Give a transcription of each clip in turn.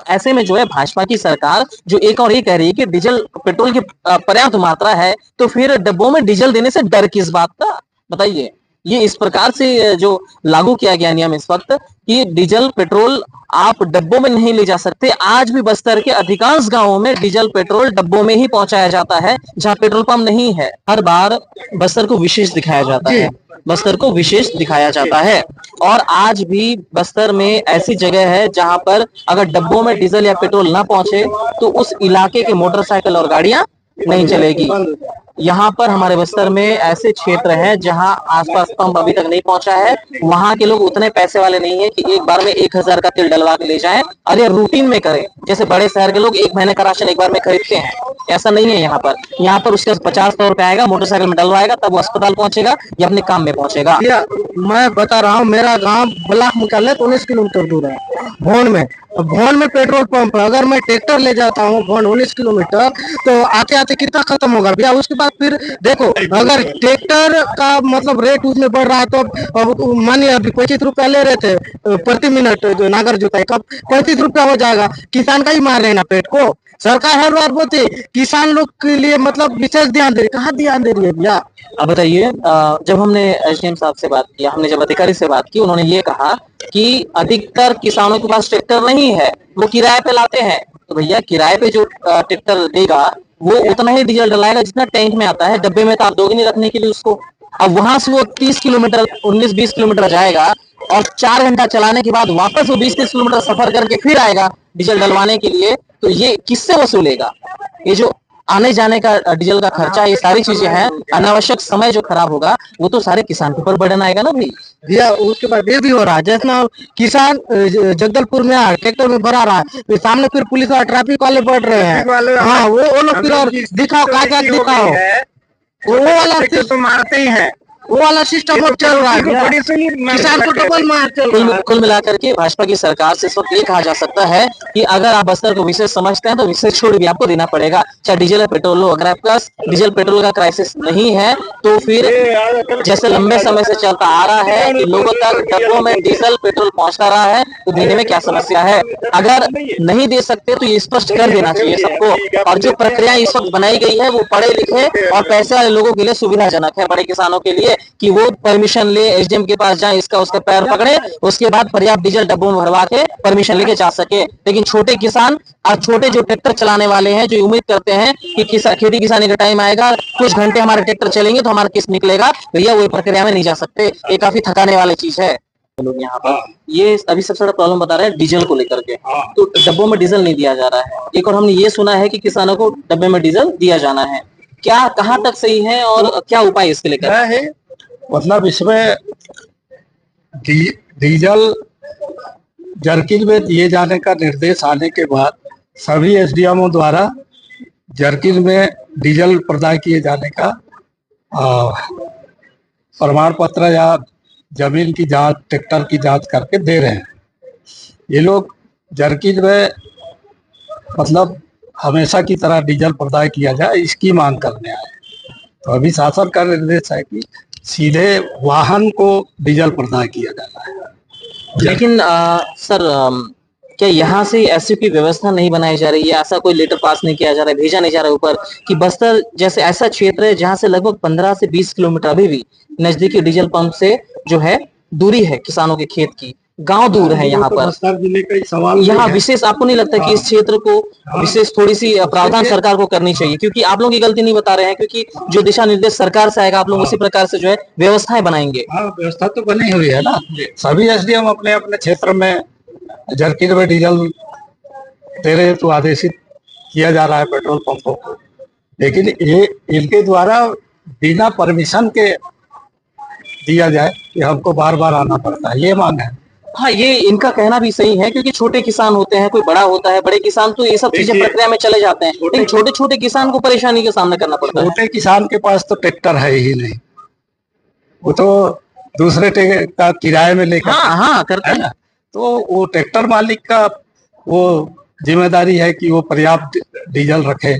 ऐसे में जो है भाजपा की सरकार जो एक और ये कह रही है कि डीजल पेट्रोल की पर्याप्त मात्रा है, तो फिर डब्बों में डीजल देने से डर किस बात का? बताइए। ये इस प्रकार से जो लागू किया गया नियम इस वक्त कि डीजल पेट्रोल आप डब्बों में नहीं ले जा सकते। आज भी बस्तर के अधिकांश गांवों में डीजल पेट्रोल डब्बों में ही पहुंचाया जाता है, जहां पेट्रोल पंप नहीं है। हर बार बस्तर को विशेष दिखाया जाता है, बस्तर को विशेष दिखाया जाता है। और आज भी बस्तर में ऐसी जगह है जहां पर अगर डब्बों में डीजल या पेट्रोल ना पहुंचे तो उस इलाके के मोटरसाइकिल और गाड़ियां नहीं चलेगी। यहाँ पर हमारे बस्तर में ऐसे क्षेत्र हैं जहां आसपास पंप अभी तक नहीं पहुंचा है। वहां के लोग उतने पैसे वाले नहीं है कि एक बार में 1,000 का तेल डलवा के ले जाएं और ये रूटीन में करें, जैसे बड़े शहर के लोग एक महीने का राशन एक बार में खरीदते हैं। ऐसा नहीं है यहाँ पर। यहाँ पर उसके 50-100 रुपए आएगा, मोटरसाइकिल में डलवाएगा, तब वो अस्पताल पहुंचेगा या अपने काम में पहुंचेगा। मैं बता रहा हूँ, मेरा गांव ब्लॉक मुख्यालय 19 किलोमीटर दूर है, भोन में पेट्रोल पंप है। अगर मैं ट्रैक्टर ले जाता हूँ भोन 19 किलोमीटर, तो आते आते कितना खत्म होगा भैया। उसके बाद फिर देखो, अगर ट्रैक्टर का मतलब रेट उसमें बढ़ रहा है, तो मानिए अभी 25 रुपया ले रहे थे प्रति मिनट जो नागर जुताई का, 35 रुपया हो जाएगा। किसान का ही मार रहे हैं ना पेट को। सरकार हर बार बोलती है किसान लोग के लिए मतलब विशेष ध्यान दे रही, कहाँ ध्यान दे रही है भैया। अब बताइए, जब हमने एसडीएम साहब से बात किया, हमने जब अधिकारी से बात की, उन्होंने ये कहा कि अधिकतर किसानों के पास ट्रैक्टर नहीं है, वो किराए पे लाते हैं। तो भैया किराए पे जो ट्रैक्टर देगा वो उतना ही डीजल डलाएगा जितना टैंक में आता है, डब्बे में तो आप दोगे नहीं रखने के लिए उसको। अब वहां से वो 30 किलोमीटर 19-20 किलोमीटर जाएगा और 4 घंटा चलाने के बाद वापस वो 20-30 किलोमीटर सफर करके फिर आएगा डीजल डलवाने के लिए। तो ये किससे वसूलेगा? ये जो आने जाने का डीजल का खर्चा, ये सारी चीजें हैं, अनावश्यक समय जो खराब होगा वो तो सारे किसान के ऊपर बर्डन आएगा ना भाई। भैया उसके बाद ये भी हो रहा है, जैसे किसान जगदलपुर में ट्रैक्टर में भरा रहा है, तो सामने फिर पुलिस और ट्रैफिक वाले बढ़ रहे हैं। हाँ, वो लोग फिर और दिखाओ कागज दिखाओ, वो वाला तो मारते ही है, वो वाला सिस्टम अब चल रहा है। किसान को डबल मार चल रहा है। कुल मिलाकर के भाजपा की सरकार से इस वक्त ये कहा जा सकता है कि अगर आप बस्तर को विशेष समझते हैं तो विशेष छूट भी आपको देना पड़ेगा, चाहे डीजल या पेट्रोल हो। अगर आपके पास डीजल पेट्रोल का क्राइसिस नहीं है तो फिर जैसे लंबे समय से चलता आ रहा है कि लोगों तक डब्बों में डीजल पेट्रोल पहुंचता रहा है, तो देने में क्या समस्या है? अगर नहीं दे सकते तो ये स्पष्ट कर देना चाहिए सबको। और जो प्रक्रिया इस वक्त बनाई गई है वो पढ़े लिखे और पैसे वाले लोगों के लिए सुविधाजनक है, बड़े किसानों के लिए, कि वो परमिशन ले, एसडीएम के पास जाए, इसका उसका पैर पकड़े, उसके बाद पर्याप्त डीजल डब्बों में भरवा के परमिशन लेके जा सके। लेकिन छोटे किसान और छोटे जो ट्रैक्टर चलाने वाले हैं, जो उम्मीद करते हैं कि खेती किसानी का टाइम आएगा, कुछ घंटे हमारे ट्रैक्टर चलेंगे तो हमारा किस्त निकलेगा, भैया वो प्रक्रिया में नहीं जा सकते। ये काफी थकाने वाली चीज है। लोग यहाँ पर ये अभी सबसे बड़ा प्रॉब्लम बता रहे हैं डीजल को लेकर के, तो डब्बों में डीजल नहीं दिया जा रहा है। एक और हमने ये सुना है कि किसानों को डब्बे में डीजल दिया जाना है। क्या कहाँ तक सही है और क्या उपाय इसके लेकर है? मतलब इसमें डीजल जर्किन में दिए जाने का निर्देश आने के बाद सभी एसडीएमओ द्वारा जर्किन में डीजल प्रदान किए जाने का प्रमाण पत्र या जमीन की जांच, ट्रैक्टर की जांच करके दे रहे हैं। ये लोग जर्किन में मतलब हमेशा की तरह डीजल प्रदान किया जाए, इसकी मांग करने आए। तो अभी शासन का निर्देश है कि सीधे वाहन को डीजल प्रदान किया जाना है। लेकिन सर, क्या यहाँ से ऐसी कोई व्यवस्था नहीं बनाई जा रही है? ऐसा कोई लेटर पास नहीं किया जा रहा है, भेजा नहीं जा रहा है ऊपर कि बस्तर जैसे ऐसा क्षेत्र है जहाँ से लगभग 15 से 20 किलोमीटर अभी भी नजदीकी डीजल पंप से जो है दूरी है, किसानों के खेत की, गांव दूर है यहाँ पर। यहाँ विशेष आपको नहीं लगता कि इस क्षेत्र को विशेष थोड़ी सी प्रावधान सरकार को करनी चाहिए? क्योंकि आप लोग की गलती नहीं बता रहे हैं, क्योंकि जो दिशा निर्देश सरकार से आएगा आप लोग उसी प्रकार से जो है व्यवस्थाएं बनाएंगे। हाँ, व्यवस्था तो बनी हुई है ना। सभी एसडीएम अपने अपने क्षेत्र में जर्किन में डीजल दे रहे तो आदेशित किया जा रहा है पेट्रोल पंपों को, लेकिन ये इनके द्वारा बिना परमिशन के दिया जाए कि हमको बार बार आना पड़ता है, ये मांग है। हाँ, ये इनका कहना भी सही है, क्योंकि छोटे किसान होते हैं, कोई बड़ा होता है, बड़े किसान तो ये सब चीजें प्रक्रिया में चले जाते हैं, लेकिन छोटे छोटे किसान को परेशानी का सामना करना पड़ता है। छोटे किसान के पास तो ट्रैक्टर है ही नहीं, वो तो दूसरे का किराए में लेकर हाँ करते हैं। तो वो ट्रैक्टर मालिक का वो जिम्मेदारी है कि वो पर्याप्त डीजल रखे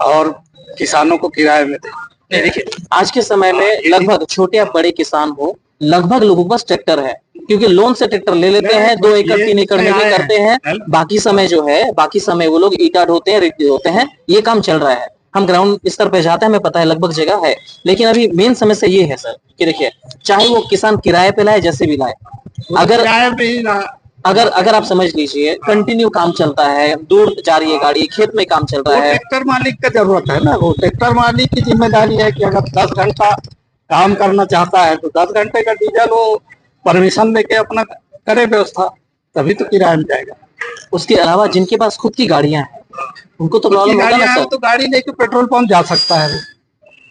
और किसानों को किराए में दे। देखिए, आज के समय में लगभग छोटे या बड़े किसान हो, लगभग लोगों के पास ट्रैक्टर है। क्योंकि लोन से ट्रैक्टर ले लेते हैं, 2 एकड़ 3 एकड़ में भी करते हैं, बाकी समय जो है बाकी समय वो लोग ईटा ढोते हैं, रेती ढोते हैं, ये काम चल रहा है। हम ग्राउंड स्तर पे जाते हैं, हमें पता है लगभग जगह है, लेकिन अभी मेन समस्या ये है सर कि देखिए, चाहे वो किसान किराए पे लाए जैसे भी लाए, अगर अगर अगर आप समझ लीजिए कंटिन्यू काम चलता है, दूर जा रही है गाड़ी, खेत में काम चल रहा है, ट्रैक्टर मालिक का जरूरत है ना, वो ट्रैक्टर मालिक की जिम्मेदारी है कि अगर 10 घंटा काम करना चाहता है तो 10 घंटे का डीजल वो परमिशन लेके अपना करे व्यवस्था, तभी तो किराए में जाएगा। उसके अलावा जिनके पास खुद की गाड़ियां हैं उनको तो प्रॉब्लम होगा ना सर। तो गाड़ी लेके पेट्रोल पंप जा सकता है।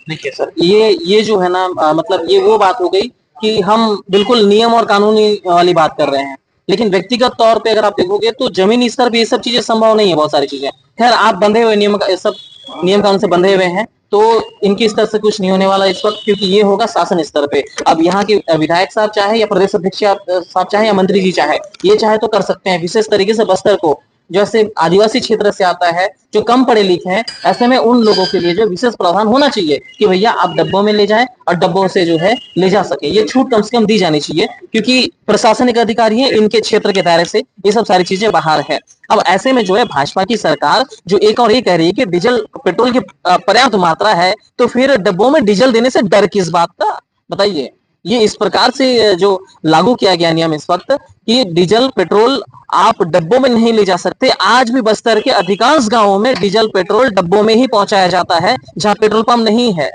देखिए सर, ये जो है ना मतलब ये वो बात हो गई कि हम बिल्कुल नियम और कानूनी वाली बात कर रहे हैं, लेकिन व्यक्तिगत तौर पे अगर आप देखोगे तो जमीनी स्तर पे ये सब चीजें संभव नहीं है, बहुत सारी चीजें। खैर आप बंधे हुए नियम कानून से बंधे हुए हैं, तो इनकी स्तर से कुछ नहीं होने वाला इस वक्त, क्योंकि ये होगा शासन स्तर पे। अब यहाँ के विधायक साहब चाहे या प्रदेश अध्यक्ष साहब चाहे या मंत्री जी चाहे, ये चाहे तो कर सकते हैं। विशेष तरीके से बस्तर को, जैसे आदिवासी क्षेत्र से आता है, जो कम पढ़े लिखे हैं, ऐसे में उन लोगों के लिए जो विशेष प्रावधान होना चाहिए कि भैया आप डब्बों में ले जाएं और डब्बों से जो है ले जा सके, ये छूट कम से कम दी जानी चाहिए, क्योंकि प्रशासनिक अधिकारी हैं, इनके क्षेत्र के दायरे से ये सब सारी चीजें बाहर है। अब ऐसे में जो है भाजपा की सरकार जो एक और ये कह रही है कि डीजल पेट्रोल की पर्याप्त मात्रा है, तो फिर डब्बों में डीजल देने से डर किस बात का, बताइए। ये इस प्रकार से जो लागू किया गया नियम इस वक्त कि डीजल पेट्रोल आप डब्बों में नहीं ले जा सकते। आज भी बस्तर के अधिकांश गांवों में डीजल पेट्रोल डब्बों में ही पहुंचाया जाता है, जहां पेट्रोल पंप नहीं है।